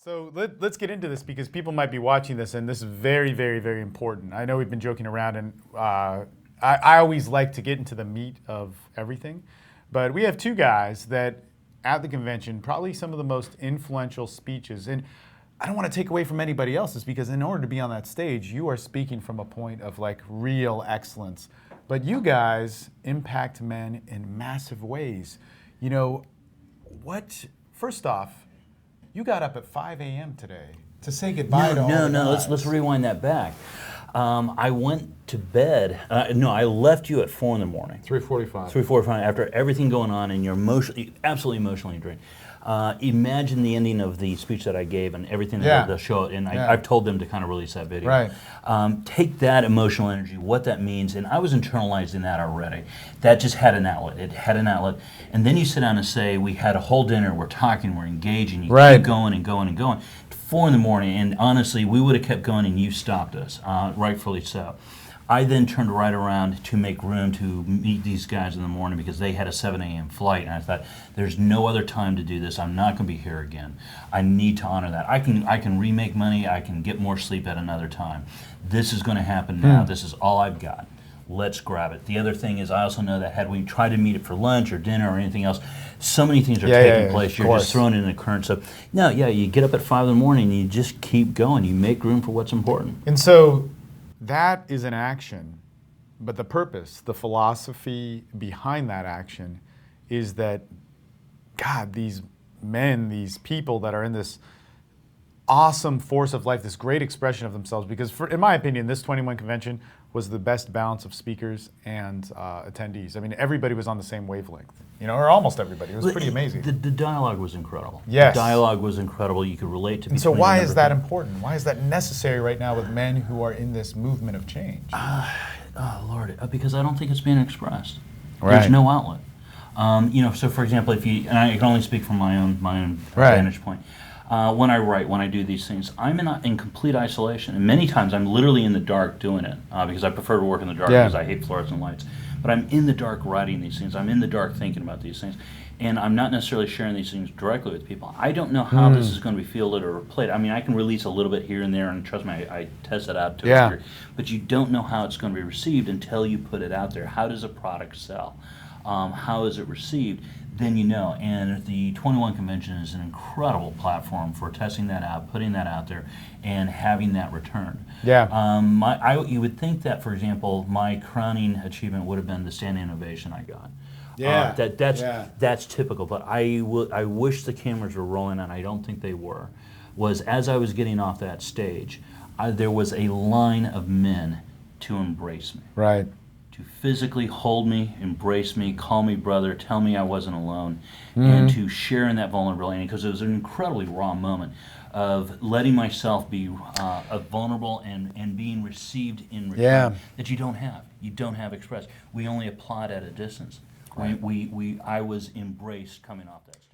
So let's get into this because people might be watching this, and this is very, very, very important. I know we've been joking around, and I always like to get into the meat of everything. But we have two guys that, at the convention, probably some of the most influential speeches. And I don't want to take away from anybody else's because in order to be on that stage, you are speaking from a point of like real excellence. But you guys impact men in massive ways. You know, first off, you got up at 5 a.m. today to say goodbye to all the guys. No, let's rewind that back. I went to bed. I left you at 4 in the morning. 3:45. 3:45 after everything going on, and you're absolutely emotionally drained. Imagine the ending of the speech that I gave and everything that they'll show it, and I've told them to kind of release that video. Right. Take that emotional energy, what that means, and I was internalizing that already. That just had an outlet. It had an outlet. And then you sit down and say, we had a whole dinner, we're talking, we're engaging, you keep going and going and going. 4 in the morning, and honestly, we would have kept going and you stopped us, rightfully so. I then turned right around to make room to meet these guys in the morning because they had a 7 a.m. flight, and I thought, there's no other time to do this. I'm not going to be here again. I need to honor that. I can remake money. I can get more sleep at another time. This is going to happen now. This is all I've got. Let's grab it. The other thing is I also know that had we tried to meet it for lunch or dinner or anything else, so many things are taking place. You're just thrown in the current. So, you get up at 5 in the morning and you just keep going. You make room for what's important. And so that is an action, but the purpose, the philosophy behind that action is that, God, these men, these people that are in this awesome force of life, this great expression of themselves, because in my opinion, this 21 convention was the best balance of speakers and attendees. I mean, everybody was on the same wavelength, or almost everybody. It was pretty amazing. The dialogue was incredible. Yes. The dialogue was incredible. You could relate to. And so why is that important? Why is that necessary right now with men who are in this movement of change? Lord, because I don't think it's being expressed. Right. There's no outlet. So for example, and I can only speak from my own vantage point. When I write, when I do these things, I'm in complete isolation. And many times I'm literally in the dark doing it because I prefer to work in the dark because I hate fluorescent lights. But I'm in the dark writing these things. I'm in the dark thinking about these things. And I'm not necessarily sharing these things directly with people. I don't know how this is going to be fielded or played. I mean, I can release a little bit here and there, and trust me, I test it out to a degree. But you don't know how it's going to be received until you put it out there. How does a product sell? How is it received? Then you know. And the 21 Convention is an incredible platform for testing that out, putting that out there, and having that returned. Yeah. You would think that, for example, my crowning achievement would have been the standing ovation I got. That's typical, but I wish the cameras were rolling, and I don't think they were. Was as I was getting off that stage, there was a line of men to embrace me. Right. To physically hold me, embrace me, call me brother, tell me I wasn't alone, and to share in that vulnerability, because it was an incredibly raw moment of letting myself be vulnerable and being received in return that you don't have expressed. We only applaud at a distance. Right. I was embraced coming off that stage.